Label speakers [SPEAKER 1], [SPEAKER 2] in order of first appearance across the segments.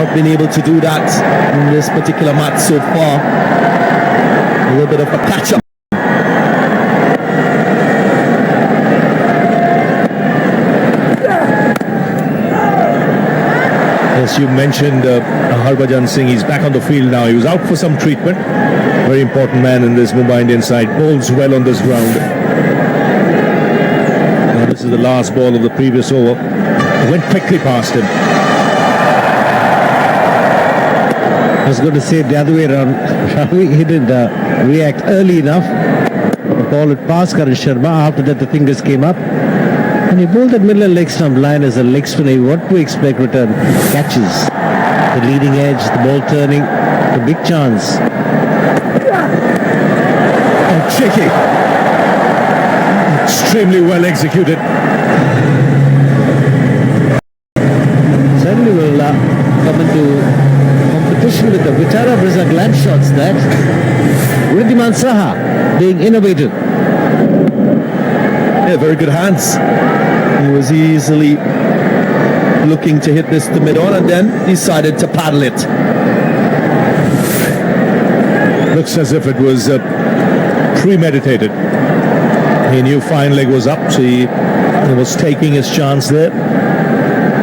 [SPEAKER 1] not been able to do that in this particular match so far. A little bit of a catch-up. As you mentioned, Harbhajan Singh, he's back on the field now. He was out for some treatment. Very important man in this Mumbai Indians side. Bowls well on this ground. Now this is the last ball of the previous over. Went quickly past him.
[SPEAKER 2] I was going to say the other way around. He didn't react early enough. The ball had passed Karan Sharma. After that, the fingers came up. And he bowled that middle and leg stump line as a leg spinner. What to expect return? Catches. The leading edge, the ball turning. The big chance.
[SPEAKER 1] Oh, cheeky. Extremely well executed.
[SPEAKER 2] Certainly will come into competition with the Vitara Brisa glad shots that Wriddhiman Saha being innovative.
[SPEAKER 1] Yeah, very good hands. He was easily looking to hit this to mid-on and then decided to paddle it. Looks as if it was premeditated. He knew fine leg was up, so he was taking his chance there.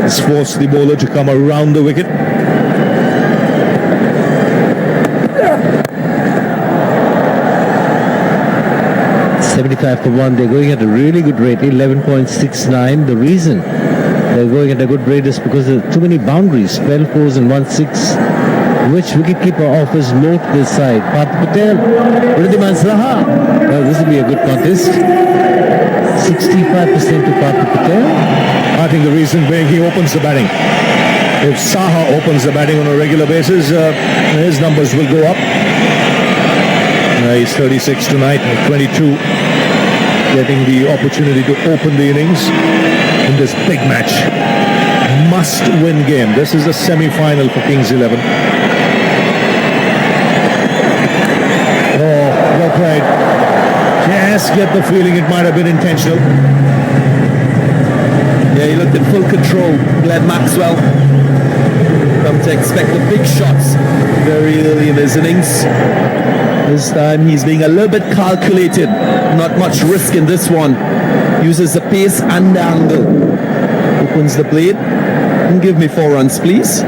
[SPEAKER 1] He's forced the bowler to come around the wicket.
[SPEAKER 2] 75 for 1. They're going at a really good rate, 11.69. The reason they're going at a good rate is because there are too many boundaries, 12 fours and 1 6, which wicketkeeper offers more to this side. Partha Patel, Wriddhiman Saha. Well, this will be a good contest. 65% to Partha Patel.
[SPEAKER 1] I think the reason being he opens the batting. If Saha opens the batting on a regular basis, his numbers will go up. He's 36 tonight, 22, getting the opportunity to open the innings in this big match. Must-win game. This is the semi-final for Kings 11. Oh, well played. Just get the feeling it might have been intentional. Yeah, he looked in full control. Glenn Maxwell. Come to expect the big shots very early in his innings. This time he's being a little bit calculated. Not much risk in this one. Uses the pace and the angle. Opens the blade. And give me 4 runs, please.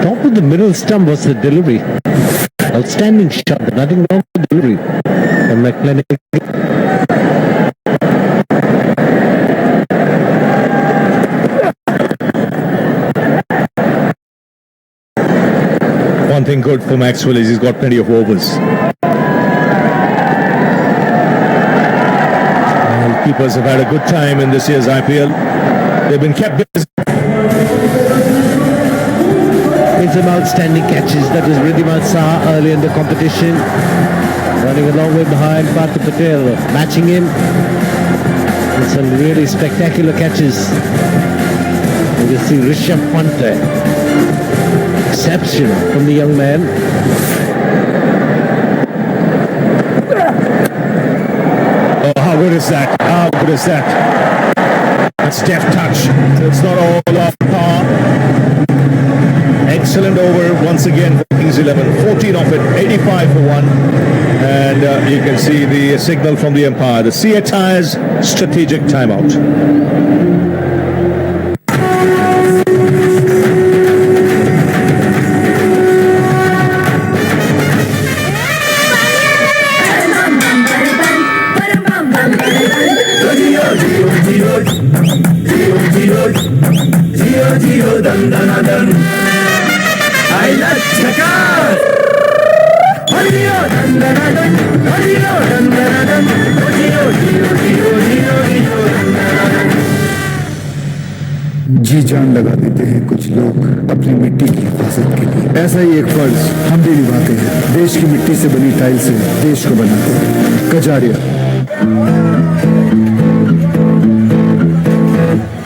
[SPEAKER 2] Top of the middle stump was the delivery. Outstanding shot. Nothing wrong with the delivery from McLennan.
[SPEAKER 1] One thing good for Maxwell is he's got plenty of overs. And keepers have had a good time in this year's IPL. They've been kept busy.
[SPEAKER 2] Made some outstanding catches. That was Wriddhiman Saha early in the competition. Running a long way behind Partha Patel, matching him. And some really spectacular catches. You can see Rishabh Pant there. Exception from the young man.
[SPEAKER 1] Oh, how good is that? How good is that? That's deft touch. It's not all off par. Excellent over once again for Kings 11. 14 off it, 85 for 1. And you can see the signal from the umpire. The sea attires strategic timeout.
[SPEAKER 3] जी जान लगा देते हैं कुछ लोग अपनी मिट्टी की हिफाजत के लिए। ऐसा ही एक फर्ज हम भी निभाते हैं। देश की मिट्टी से बनी टाइल से देश को बनाते हैं। Kajaria.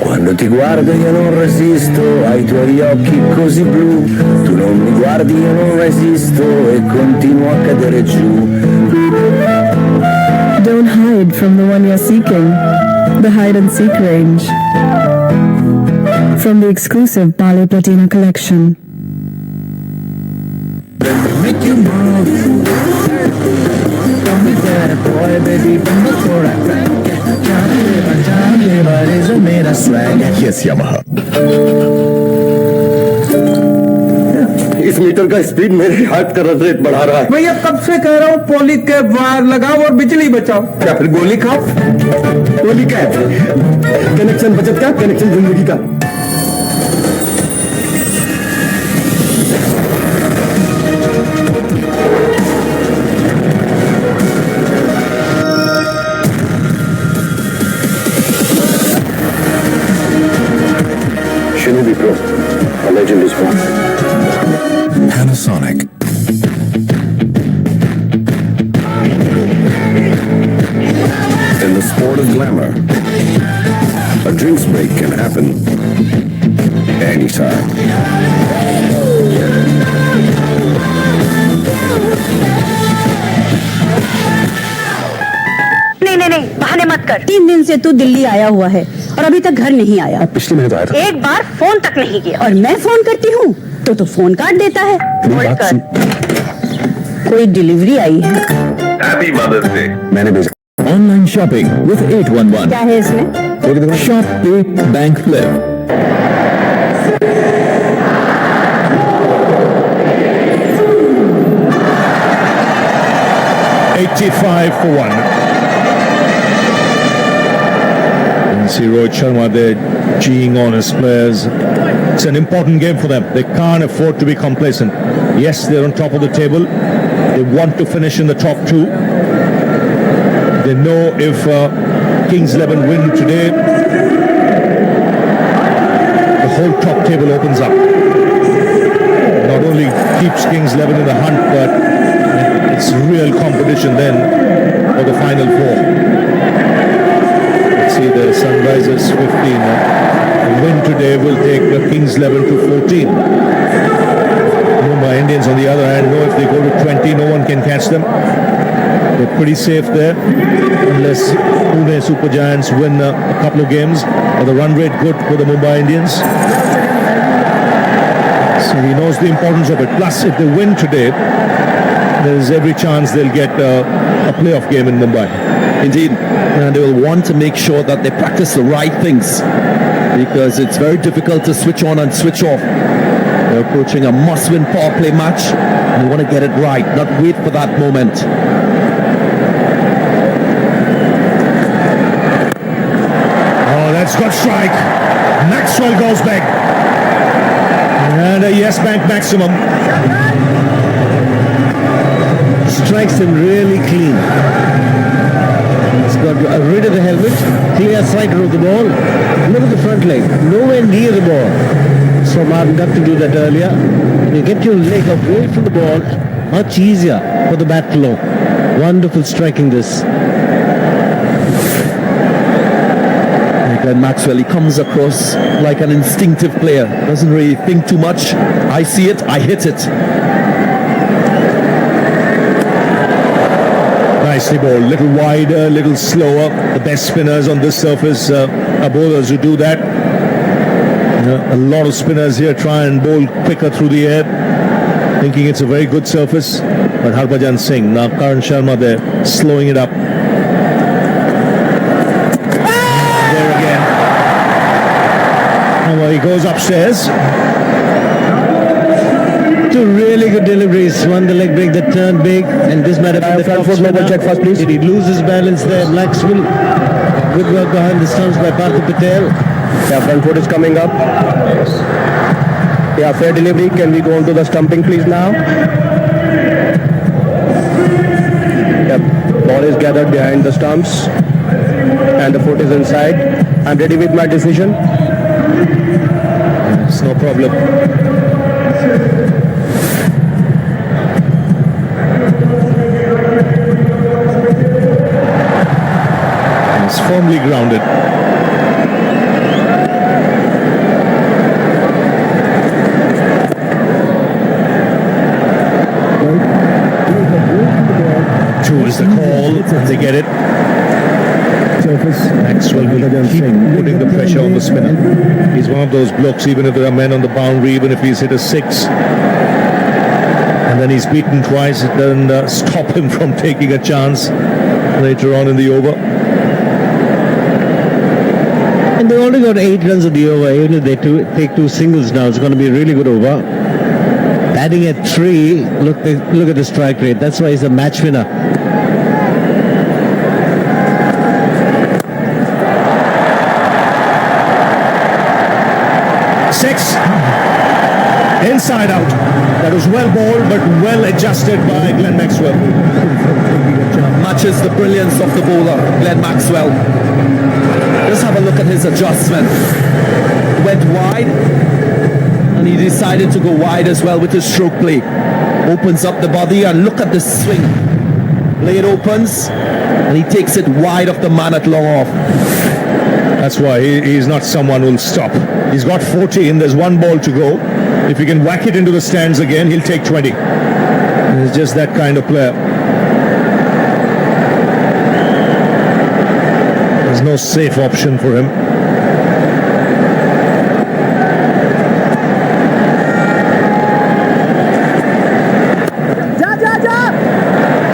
[SPEAKER 4] Quando ti guardo io non resisto ai tuoi occhi così blu, tu non mi guardi io non resisto e continuo a cadere giù.
[SPEAKER 5] Don't hide from the one you're seeking. The hide and seek range. from the exclusive Bale Platina collection.
[SPEAKER 4] Make you move. Tell me that boy, baby, before I crack. मेरा swag.
[SPEAKER 3] Yes Yamaha. इस metre का speed मेरे heart का run rate बढ़ा रहा है।
[SPEAKER 6] भैया कब से कह रहा हूँ पोली के वार लगाओ और बिजली बचाओ।
[SPEAKER 3] क्या फिर गोली खाओ? गोली क्या है? कनेक्शन बचत का, कनेक्शन जिंदगी का। Shinobi Pro, a legend is born.
[SPEAKER 4] Panasonic.
[SPEAKER 3] In the sport of glamour, a drinks break can happen anytime.
[SPEAKER 7] नहीं, बहाने मत कर। 3 दिन से तू दिल्ली आया हुआ है और अभी तक घर नहीं आया।
[SPEAKER 3] पिछले महीने तो आया था।
[SPEAKER 7] एक बार फोन तक नहीं किया और मैं फोन करती हूँ तो फोन काट देता है।
[SPEAKER 3] मेरी बात सुन।
[SPEAKER 7] कोई डिलीवरी आई है।
[SPEAKER 3] Happy mother's day. मैंने भेजा।
[SPEAKER 1] Online shopping with 811.
[SPEAKER 7] क्या है इसमें?
[SPEAKER 1] Shop, pay, bank, flip.
[SPEAKER 8] $85 for 1. And see Rohit Sharma there geeing on his players. It's an important game for them. They can't afford to be complacent. Yes, they're on top of the table. They want to finish in the top 2. They know if Kings 11 win today, the whole top table opens up. Not only keeps Kings 11 in the hunt, but it's real competition then for the final 4. Let's see the Sunrisers 15. A win today will take the Kings 11 to 14. Mumbai Indians on the other hand know if they go to 20, no one can catch them. They're pretty safe there unless Pune Super Giants win a couple of games or the run rate good for the Mumbai Indians. So he knows the importance of it. Plus, if they win today, there is every chance they'll get a playoff game in Mumbai.
[SPEAKER 1] Indeed, and they will want to make sure that they practice the right things because it's very difficult to switch on and switch off. They're approaching a must-win power play match and you want to get it right, not wait for that moment.
[SPEAKER 8] Oh, that's got strike. Maxwell goes back. And a yes bank maximum.
[SPEAKER 2] Strikes him really clean. He's got rid of the helmet, clear sight of the ball. Look at the front leg, nowhere near the ball. So Martin got to do that earlier. You get your leg away from the ball, much easier for the bat flow. Wonderful striking this.
[SPEAKER 1] Glenn Maxwell, he comes across like an instinctive player. Doesn't really think too much. I see it, I hit it.
[SPEAKER 8] Nicely bowled. Little wider, little slower. The best spinners on this surface are bowlers who do that. A lot of spinners here try and bowl quicker through the air, thinking it's a very good surface. But Harbhajan Singh, now Karan Sharma there, slowing it up. There again. And well, he goes upstairs.
[SPEAKER 2] Two really good deliveries. One the leg break that turned big, and this might have been the top spinner.
[SPEAKER 3] check first, please.
[SPEAKER 2] Did he lose his balance there? Maxwell. Good work behind the stumps by Partha Patel.
[SPEAKER 3] Yeah, front foot is coming up. Yeah, fair delivery. Can we go on to the stumping, please, now? Yeah, ball is gathered behind the stumps, and the foot is inside. I'm ready with my decision.
[SPEAKER 8] It's no problem. It's firmly grounded. Two is the call. They get it. Maxwell will keep putting the pressure on the spinner. He's one of those blokes, even if there are men on the boundary, even if he's hit a 6, and then he's beaten twice, it doesn't stop him from taking a chance later on in the over.
[SPEAKER 2] And they already got 8 runs at the over. Even if they take 2 singles now, it's going to be a really good over. Batting at 3, look at the strike rate. That's why he's a match winner.
[SPEAKER 8] Six. Inside out. That was well bowled, but well adjusted by Glenn Maxwell.
[SPEAKER 1] Matches the brilliance of the bowler, Glenn Maxwell. Just have a look at his adjustment. Went wide, and he decided to go wide as well with his stroke play. Opens up the body, and look at the swing. Blade opens, and he takes it wide of the man at long off.
[SPEAKER 8] That's why he's not someone who'll stop. He's got 14, there's 1 ball to go. If he can whack it into the stands again, he'll take 20. He's just that kind of player. There's no safe option for him.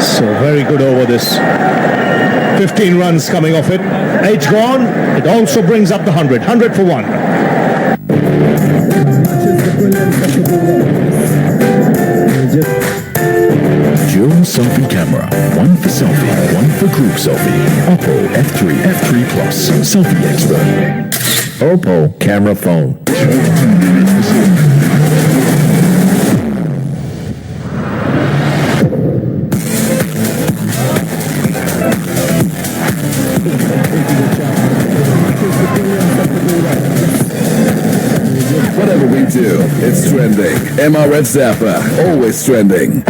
[SPEAKER 8] So very good over this. 15 runs coming off it. 8 gone. It also brings up the 100. 100 for 1.
[SPEAKER 9] Dual selfie camera. 1 for selfie, 1 for group selfie. Oppo F3 Plus. Selfie expert. Oppo camera phone.
[SPEAKER 3] Whatever we do, it's trending. MRF Zappa, always trending.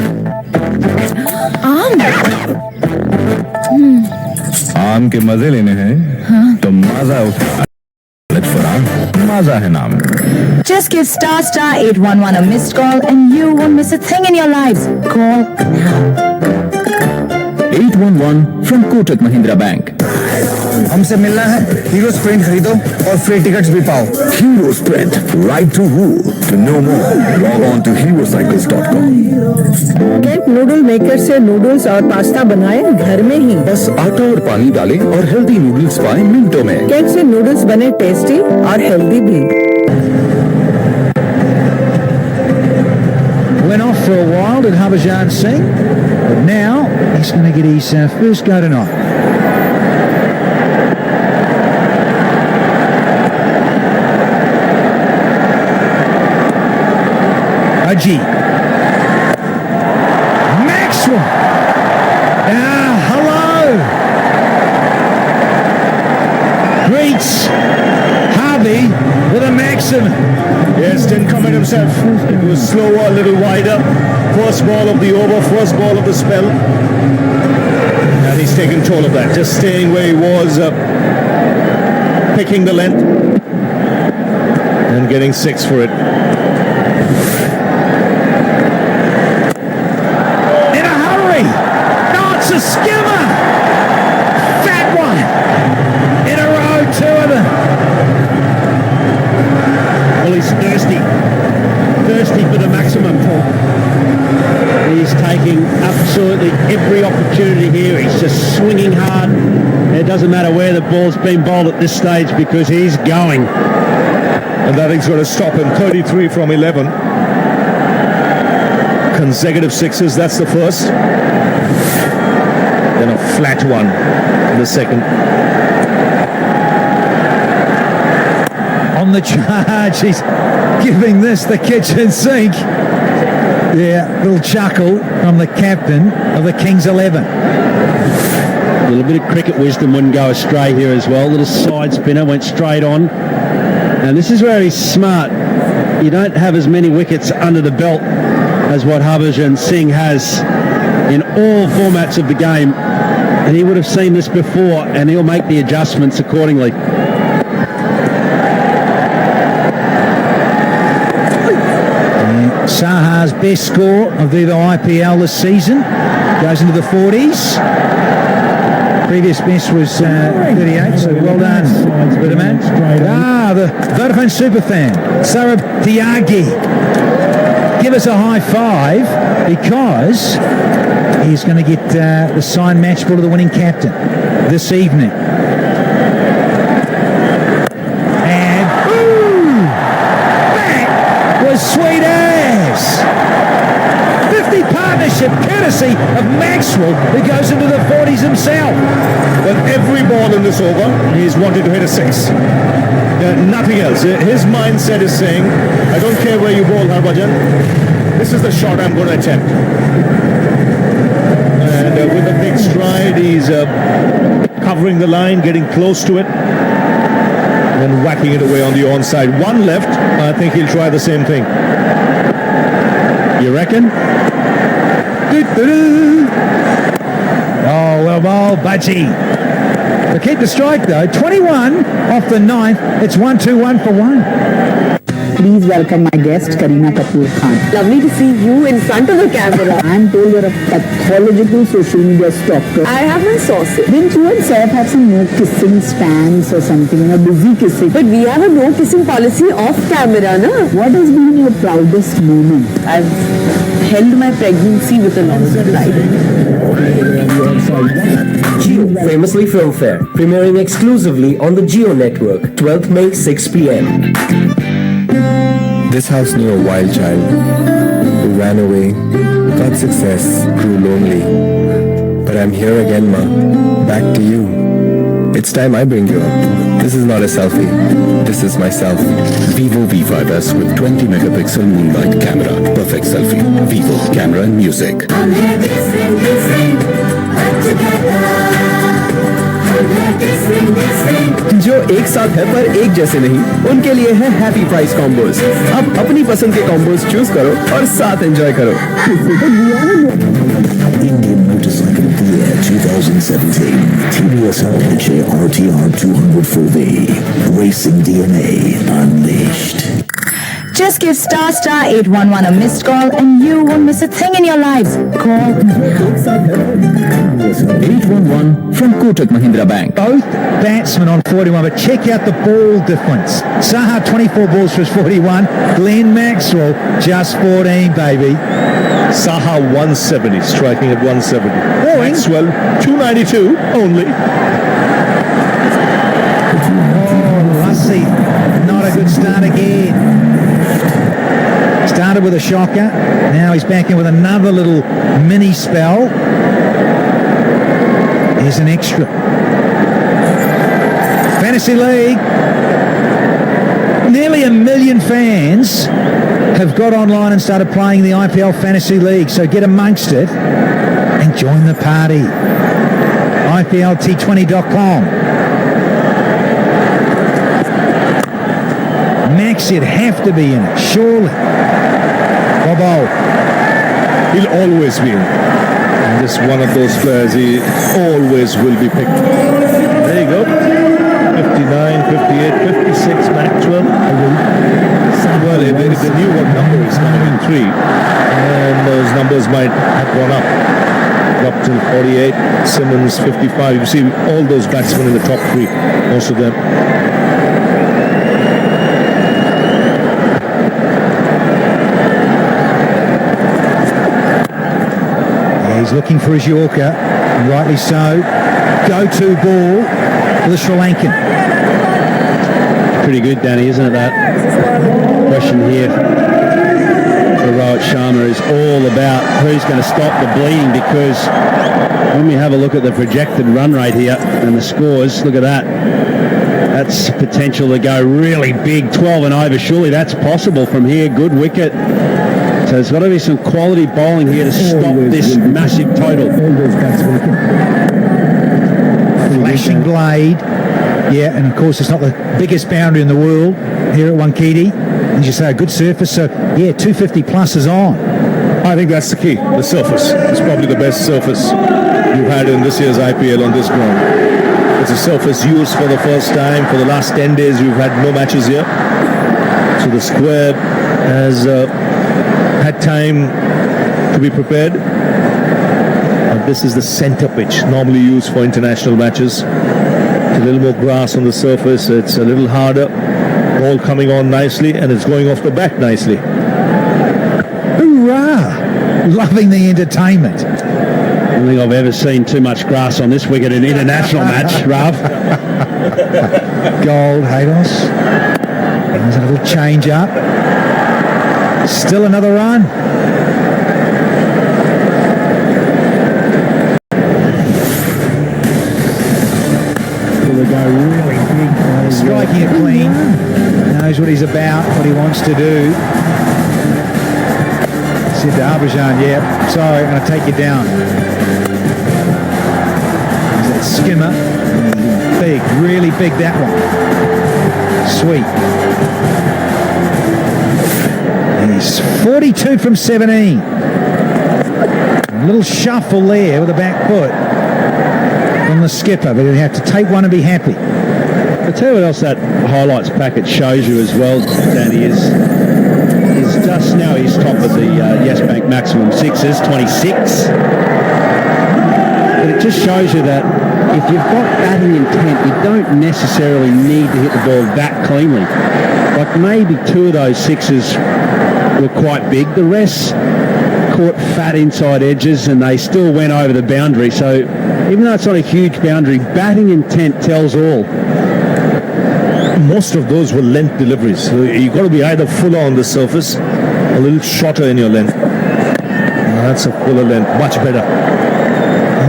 [SPEAKER 9] आम के मजे लेने हैं तो मजा उठा मजा है नाम.
[SPEAKER 7] Just give *811 a missed call and you won't miss a thing in your lives. Call now.
[SPEAKER 9] 811 from Kotak Mahindra Bank.
[SPEAKER 6] हमसे मिलना है, हीरो स्प्रिंट खरीदो और फ्री टिकट्स भी पाओ.
[SPEAKER 3] Hero Sprint, ride to rule. To know more, log on to herocycles.com.
[SPEAKER 10] Camp noodle maker से noodles और pasta बनाए घर में ही.
[SPEAKER 3] बस आटा और पानी डालें और हेल्दी नूडल्स पाएं मिनटों में.
[SPEAKER 10] कैंप से नूडल्स बने टेस्टी और हेल्दी भी.
[SPEAKER 11] Went off for a while, did Harbhajan Singh, but now he's going to get his first go tonight. Haji. Maxwell. Hello. Greets Harvey with a Maxim.
[SPEAKER 8] Yes, didn't come in himself. It was slower, a little wider. First ball of the over, first ball of the spell. And he's taken toll of that. Just staying where he was, picking the length. And getting 6 for it.
[SPEAKER 11] A skimmer! Fat one! In a row, 2 of them.
[SPEAKER 2] Well, he's thirsty. Thirsty for the maximum. He's taking absolutely every opportunity here. He's just swinging hard. It doesn't matter where the ball's been bowled at this stage because he's going.
[SPEAKER 8] And nothing's going to stop him. 33 from 11. Consecutive 6s, that's the first. Then a flat one in the second.
[SPEAKER 11] On the charge, he's giving this the kitchen sink. Yeah, little chuckle from the captain of the Kings 11.
[SPEAKER 2] A little bit of cricket wisdom wouldn't go astray here as well. Little side spinner, went straight on. And this is where he's smart. You don't have as many wickets under the belt as what Harbhajan Singh has in all formats of the game, and he would have seen this before and he'll make the adjustments accordingly.
[SPEAKER 11] Saha's best score of the IPL this season goes into the 40s. Previous miss was 38, so well done, Spiderman. The Vodafone Superfan, Sarab Tyagi. Give us a high five because he's going to get the signed match ball to the winning captain this evening. And boom! That was sweet as! 50 partnership courtesy of Maxwell, who goes into the 40s himself.
[SPEAKER 8] But every ball in this over, he's wanted to hit a 6. Nothing else. His mindset is saying, I don't care where you bowl, Harbhajan. This is the shot I'm going to attempt. And with a big stride, he's covering the line, getting close to it, and then whacking it away on the onside. One left. I think he'll try the same thing. You reckon?
[SPEAKER 11] Oh, well bowled, Budgie. But keep the strike, though. 21 off the 9th. It's 1-2-1 for 1.
[SPEAKER 12] Please welcome my guest, Kareena Kapoor Khan.
[SPEAKER 10] Lovely to see you in front of the camera.
[SPEAKER 12] I'm told you're a pathological social media stalker.
[SPEAKER 10] I have my sources.
[SPEAKER 12] Didn't you and Saif have some no kissing stands or something, busy kissing?
[SPEAKER 10] But we have a no kissing policy off camera, no?
[SPEAKER 12] What has been your proudest moment?
[SPEAKER 10] I've held my pregnancy with a lot of pride.
[SPEAKER 4] Geo, famously Filmfare, premiering exclusively on the Geo network, 12th May, 6 p.m.
[SPEAKER 3] This house knew a wild child who ran away, got success, grew lonely. But I'm here again, Ma. Back to you. It's time I bring you up. This is not a selfie. This is myself.
[SPEAKER 9] Vivo V5S with 20 megapixel moonlight camera. Perfect selfie. Vivo camera and music.
[SPEAKER 1] जो एक साथ है पर एक जैसे नहीं, उनके लिए है हैप्पी प्राइस कॉम्बोज। अब अपनी पसंद के कॉम्बोज चूज करो और साथ एंजॉय करो।
[SPEAKER 9] Indian Motorcycle of the Year 2017 TVS Apache RTR 204V. Racing DNA unleashed.
[SPEAKER 7] Just give star 811 a missed call and you won't miss a thing in your lives. Call now.
[SPEAKER 9] 811 from Kotak Mahindra Bank.
[SPEAKER 11] Both batsmen on 41, but check out the ball difference. Saha 24 balls for his 41. Glenn Maxwell just 14, baby.
[SPEAKER 8] Saha 170, striking at 170.
[SPEAKER 11] Boring.
[SPEAKER 8] Maxwell 292 only.
[SPEAKER 11] Oh, Lassie, not a good start again. Started with a shocker. Now he's back in with another little mini spell. Here's an extra. Fantasy League. Nearly 1 million fans have got online and started playing the IPL Fantasy League. So get amongst it and join the party. IPLT20.com. Max, you'd have to be in it, surely. Bobo.
[SPEAKER 8] He'll always be in. And just one of those players, he always will be picked. There you go. 59, 58, 56, Maxwell. Well, if they knew what number is coming in 3, and those numbers might have gone up. Up to 48, Simmons 55. You see all those batsmen in the top 3, most of them.
[SPEAKER 11] He's looking for his Yorker, and rightly so. Go-to ball for the Sri Lankan.
[SPEAKER 2] Pretty good, Danny, isn't it? That question here for Rohit Sharma is all about who's going to stop the bleeding, because when we have a look at the projected run rate here and the scores, look at that. That's potential to go really big, 12 and over. Surely that's possible from here. Good wicket. So there's got to be some quality bowling here to stop this massive total.
[SPEAKER 11] Flashing blade. Yeah, and of course it's not the biggest boundary in the world here at Wankhede. As you say, a good surface. So, yeah, 250 plus is on.
[SPEAKER 8] I think that's the key. The surface. It's probably the best surface you've had in this year's IPL on this ground. It's a surface used for the first time. For the last 10 days, we've had no matches here. So the square has had time to be prepared. A this is the center pitch normally used for international matches. A little more grass on the surface, it's a little harder. Ball coming on nicely and it's going off the bat nicely.
[SPEAKER 11] Hoorah! Loving the entertainment.
[SPEAKER 2] I don't think I've ever seen too much grass on this wicket in an international match, Rav.
[SPEAKER 11] Gold, Haydos. There's a little change up. Still another run. Striking it clean. Knows what he's about, what he wants to do. Said to Abhijan, yeah, sorry, I'm going to take you down. There's that skimmer. Big, really big, that one. Sweet. He's 42 from 17. A little shuffle there with the back foot from the skipper, but he'll have to take one and be happy.
[SPEAKER 2] I'll tell you what else that highlights packet shows you as well, Danny, is just now he's top of the Yes Bank maximum sixes, 26. But it just shows you that if you've got batting intent, you don't necessarily need to hit the ball that cleanly. Like maybe two of those sixes were quite big. The rest caught fat inside edges and they still went over the boundary. So even though it's not a huge boundary, batting intent tells all.
[SPEAKER 8] Most of those were length deliveries. So you've got to be either fuller on the surface, a little shorter in your length. That's a fuller length, much better.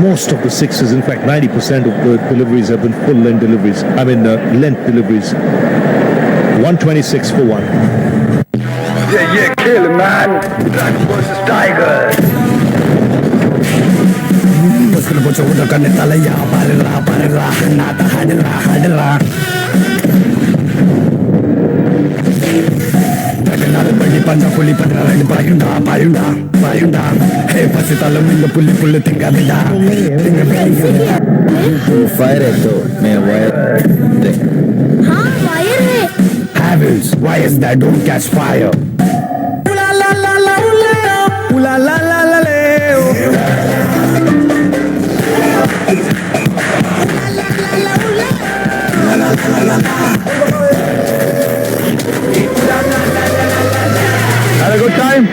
[SPEAKER 8] Most of the sixes, in fact 90% of the deliveries have been full length deliveries. I mean length deliveries. 126 for one.
[SPEAKER 4] Yeah, kill him, man. Dragon versus Tiger.
[SPEAKER 3] Fire है तो मैं wire
[SPEAKER 13] हाँ wire है
[SPEAKER 4] Havels, why is that? Don't catch fire.
[SPEAKER 11] La la la la la la la la la.
[SPEAKER 6] Had a good time?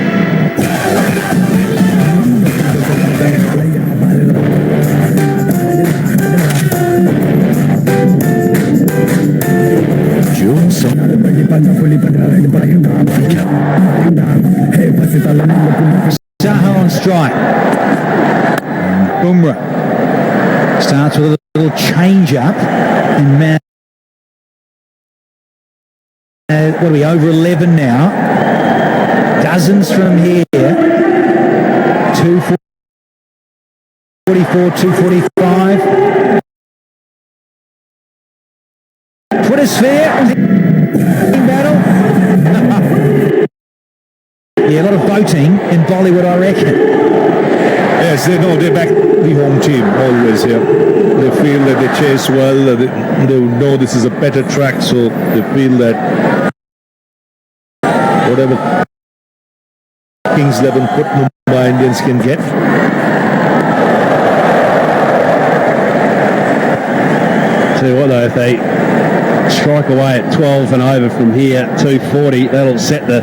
[SPEAKER 11] Saha on strike. Bumrah starts with a little change up and man. What are we, over 11 now? Dozens from here. 244, 245. Twitter sphere. Battle. Yeah, a lot of voting in Bollywood, I reckon.
[SPEAKER 8] Yes, they're back the home team always here. They feel that they chase well, they know this is a better track, so they feel that whatever Kings 11 put Mumbai Indians can get.
[SPEAKER 2] Tell you what though, if they strike away at 12 and over from here, 240, that'll set the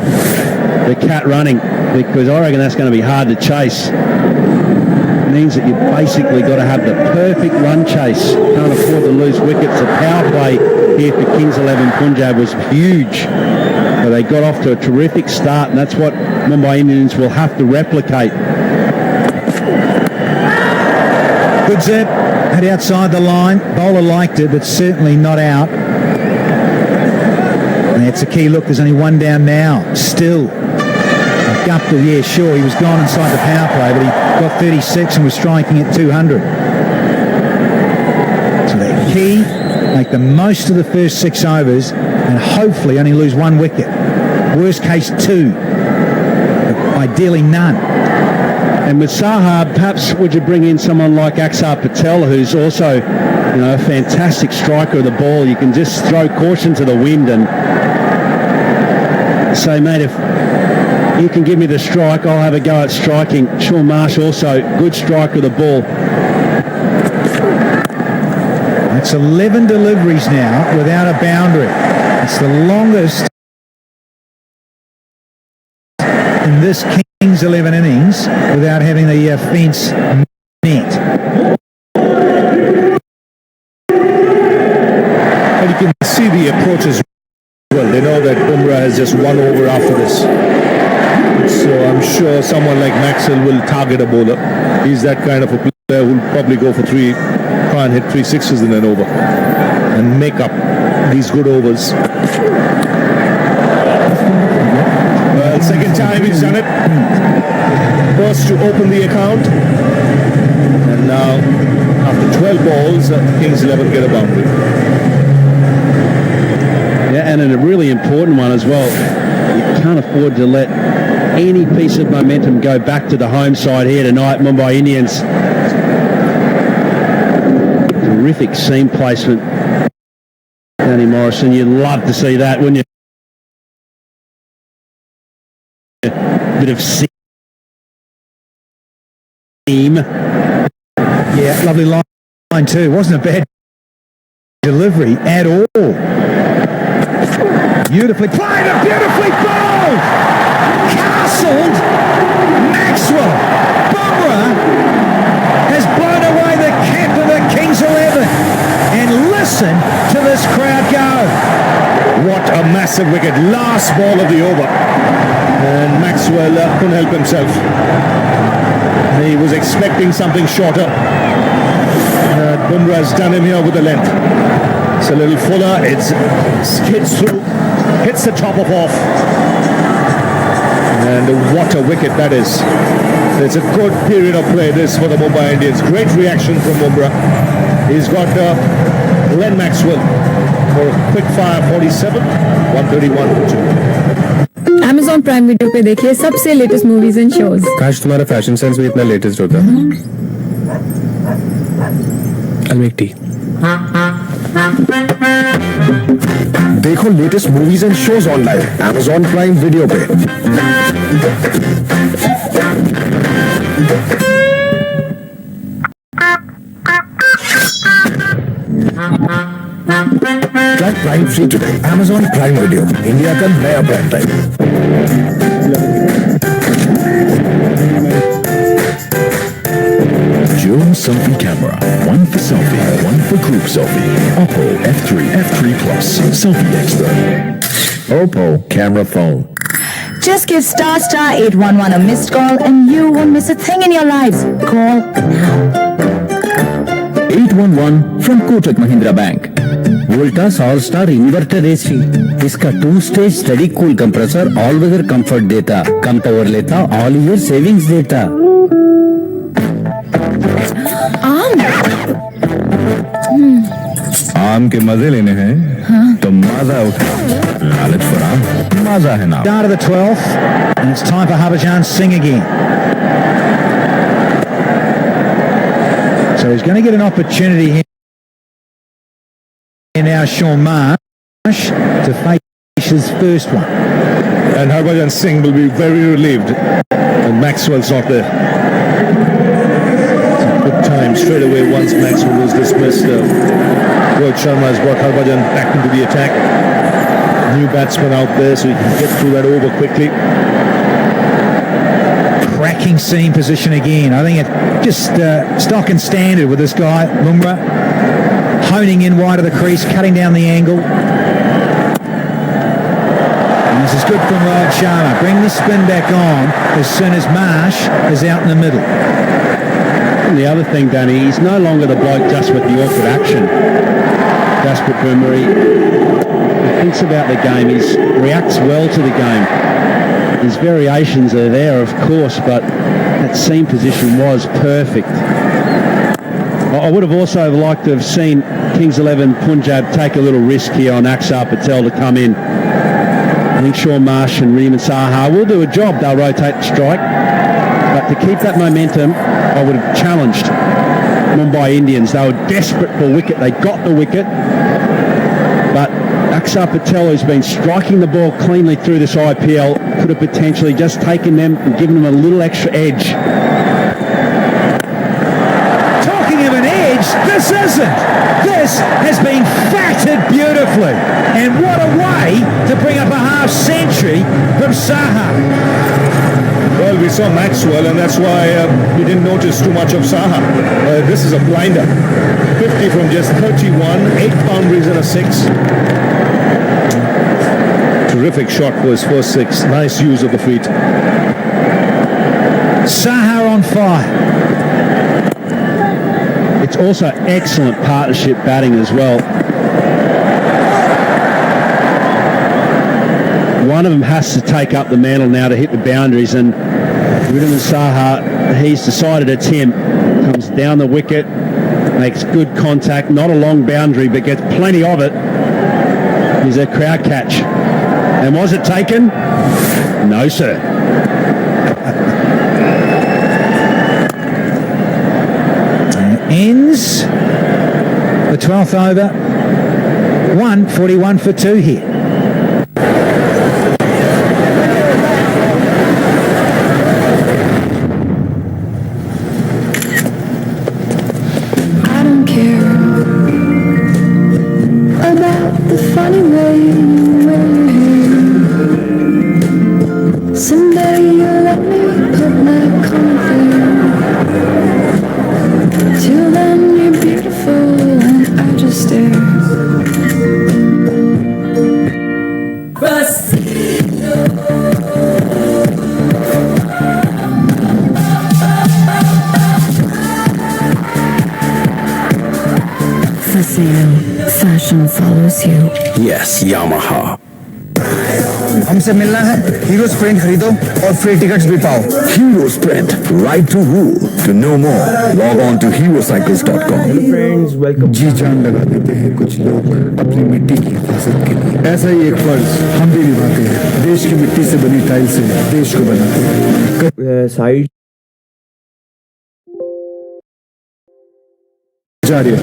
[SPEAKER 2] cat running, because I reckon that's going to be hard to chase. It means that you've basically got to have the perfect run chase. Can't afford to lose wickets. The power play here for Kings 11 Punjab was huge. So they got off to a terrific start, and that's what Mumbai Indians will have to replicate.
[SPEAKER 11] Good zip, had outside the line. Bowler liked it, but certainly not out. And that's a key look. There's only one down now. Still. Gupta, yeah, sure, he was gone inside the power play, but he got 36 and was striking at 200. So they're key. Make the most of the first 6 overs and hopefully only lose 1 wicket. Worst case 2. Ideally none.
[SPEAKER 2] And with Sahab, perhaps would you bring in someone like Axar Patel, who's also, a fantastic striker of the ball. You can just throw caution to the wind and say, mate, if you can give me the strike, I'll have a go at striking. Sean Marsh also, good strike with the ball.
[SPEAKER 11] That's 11 deliveries now without a boundary. It's the longest in this Kings 11 innings without having the fence met.
[SPEAKER 8] And you can see the approach as well. They know that Bumrah has just one over after this. So I'm sure someone like Maxwell will target a bowler. He's that kind of a player who'll probably go for try and hit 3 sixes in an over and make up these good overs. Well, second time he's done it. First to open the account. And now, after 12 balls, Kings 11 get a boundary.
[SPEAKER 2] Yeah, and a really important one as well. You can't afford to let any piece of momentum go back to the home side here tonight, Mumbai Indians. Terrific seam placement, Danny Morrison. You'd love to see that, wouldn't you? A bit of seam.
[SPEAKER 11] Yeah, lovely line too. Wasn't a bad delivery at all. Beautifully played and beautifully bowled! Castled! Maxwell! Bumrah has blown away the captain of the Kings 11. And listen to this crowd go.
[SPEAKER 8] What a massive wicket. Last ball of the over. And Maxwell couldn't help himself. He was expecting something shorter. Bumrah's done him here with the length. It's a little fuller. It skids through. Hits the top of off. And what a wicket that is. It's a good period of play this for the Mumbai Indians. Great reaction from Bumrah. He's got Glenn Maxwell for a quick fire 47, 131 for 2.
[SPEAKER 5] Amazon Prime Video पे देखिए सबसे latest movies and shows.
[SPEAKER 3] काश तुम्हारा fashion sense भी इतना latest होता। I'll make tea.
[SPEAKER 9] देखो latest movies and shows online Amazon Prime Video पे। Get Prime free today. Amazon Prime Video, India का नया prime time. Dual selfie camera, one for selfie, one for group selfie. Oppo F3 Plus, selfie expert. Oppo camera phone.
[SPEAKER 7] Just give star 811 a missed call and you won't miss a thing in your lives. Call now.
[SPEAKER 4] 811 from Kotak Mahindra Bank. Voltas All-Star Inverter AC. इसका 2-stage steady cool compressor all weather comfort देता, कम power लेता, all year savings देता। आम के मजे लेने हैं तो मजा उठा। लालच पर आम मजा है ना।
[SPEAKER 11] Start of the 12th, and it's time for Harbhajan Singh again. So he's going to get an opportunity here now, Sean Marsh, to face his first one.
[SPEAKER 8] And Harbhajan Singh will be very relieved when Maxwell's not there. Good time straight away once Maxwell was dismissed. Rohit Sharma has brought Harbhajan back into the attack. New batsman out there so he can get through that over quickly.
[SPEAKER 11] Cracking seam position again. I think it's just stock and standard with this guy, Bumrah. Honing in wide of the crease, cutting down the angle. And this is good from Rohit Sharma. Bring the spin back on as soon as Marsh is out in the middle.
[SPEAKER 2] And the other thing, Danny, he's no longer the bloke just with the awkward action. Jasprit Bumrah, he thinks about the game. He reacts well to the game. His variations are there, of course, but that seam position was perfect. I would have also liked to have seen Kings 11 Punjab take a little risk here on Axar Patel to come in. I think Sean Marsh and Riemann Saha will do a job. They'll rotate the strike. But to keep that momentum, I would have challenged Mumbai Indians. They were desperate for wicket. They got the wicket. But Axar Patel, who's been striking the ball cleanly through this IPL, could have potentially just taken them and given them a little extra edge.
[SPEAKER 11] Talking of an edge, this isn't. This has been fatted beautifully. And what a way to bring up a half century from Saha.
[SPEAKER 8] Well, we saw Maxwell, and that's why we didn't notice too much of Saha. This is a blinder. 50 from just 31, 8 boundaries and a 6. Terrific shot for his first 6. Nice use of the feet.
[SPEAKER 11] Saha on fire.
[SPEAKER 2] It's also excellent partnership batting as well. One of them has to take up the mantle now to hit the boundaries, and Ridham Saha, he's decided it's him. Comes down the wicket, makes good contact, not a long boundary, but gets plenty of it. Here's a crowd catch. And was it taken? No, sir.
[SPEAKER 11] Ends the 12th over. 141 for 2 here.
[SPEAKER 13] I don't care about the funny way you wear your hair. Someday you'll let me put my coffee. Till then you're beautiful and I just stare. For sale, fashion follows you.
[SPEAKER 9] Yes, Yamaha.
[SPEAKER 6] हमसे मिलना है hero sprint खरीदो और free tickets भी पाओ.
[SPEAKER 9] Hero Sprint, ride to rule. To know more, log on to herocycles.com.
[SPEAKER 3] Friends welcome. जी जान लगा देते हैं कुछ लोग अपनी मिट्टी की हिफाजत के लिए. ऐसा ही एक फर्ज हम भी निभाते हैं. देश की मिट्टी से बनी टाइल से देश को बनाते हैं. साइड जारी है.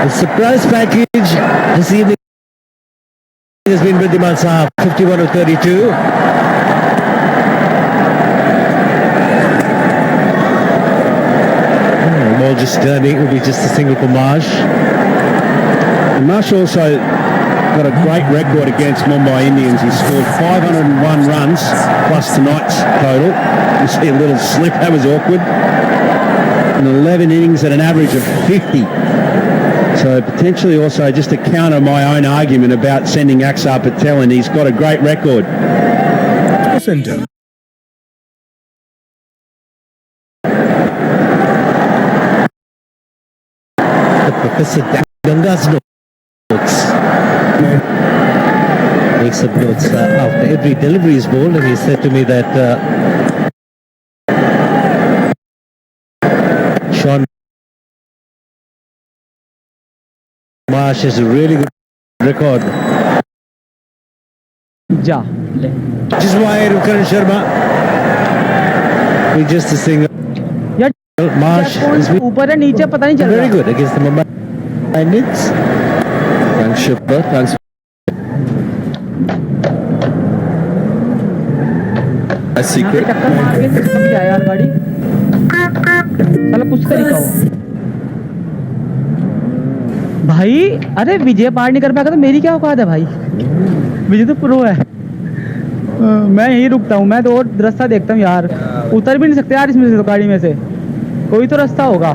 [SPEAKER 2] The surprise package this evening has been Ridham Saha, 51 of 32. Ball just turning, it will be just a single for Marsh. And Marsh also got a great record against Mumbai Indians. He scored 501 runs plus tonight's total. You see a little slip, that was awkward. In 11 innings at an average of 50. So potentially also just to counter my own argument about sending Axar Patel in, he's got a great record.
[SPEAKER 3] Center.
[SPEAKER 2] Professor Ganga's notes. Makes up notes after every delivery is bowled, and he said to me that Sean Marsh has a really good record.
[SPEAKER 10] Ja.
[SPEAKER 2] Which is why Karan Sharma, we just a single.
[SPEAKER 10] Yeah.
[SPEAKER 2] Marsh is
[SPEAKER 10] ऊपर है नीचे पता नहीं चल रहा.
[SPEAKER 2] very good against the Mumbai Indians. Thanks Shubha, thanks.
[SPEAKER 1] A secret.
[SPEAKER 10] टक्कर मार के सिस्टम क्या यार गाड़ी. चलो कुछ तरीका हो. भाई अरे विजय पार नहीं कर पाएगा तो मेरी क्या औकात है भाई. विजय तो प्रो है. मैं यहीं रुकता हूँ. मैं तो और रास्ता देखता हूँ यार. उतर भी नहीं सकते यार इसमें से, तो गाड़ी में से कोई तो रास्ता होगा.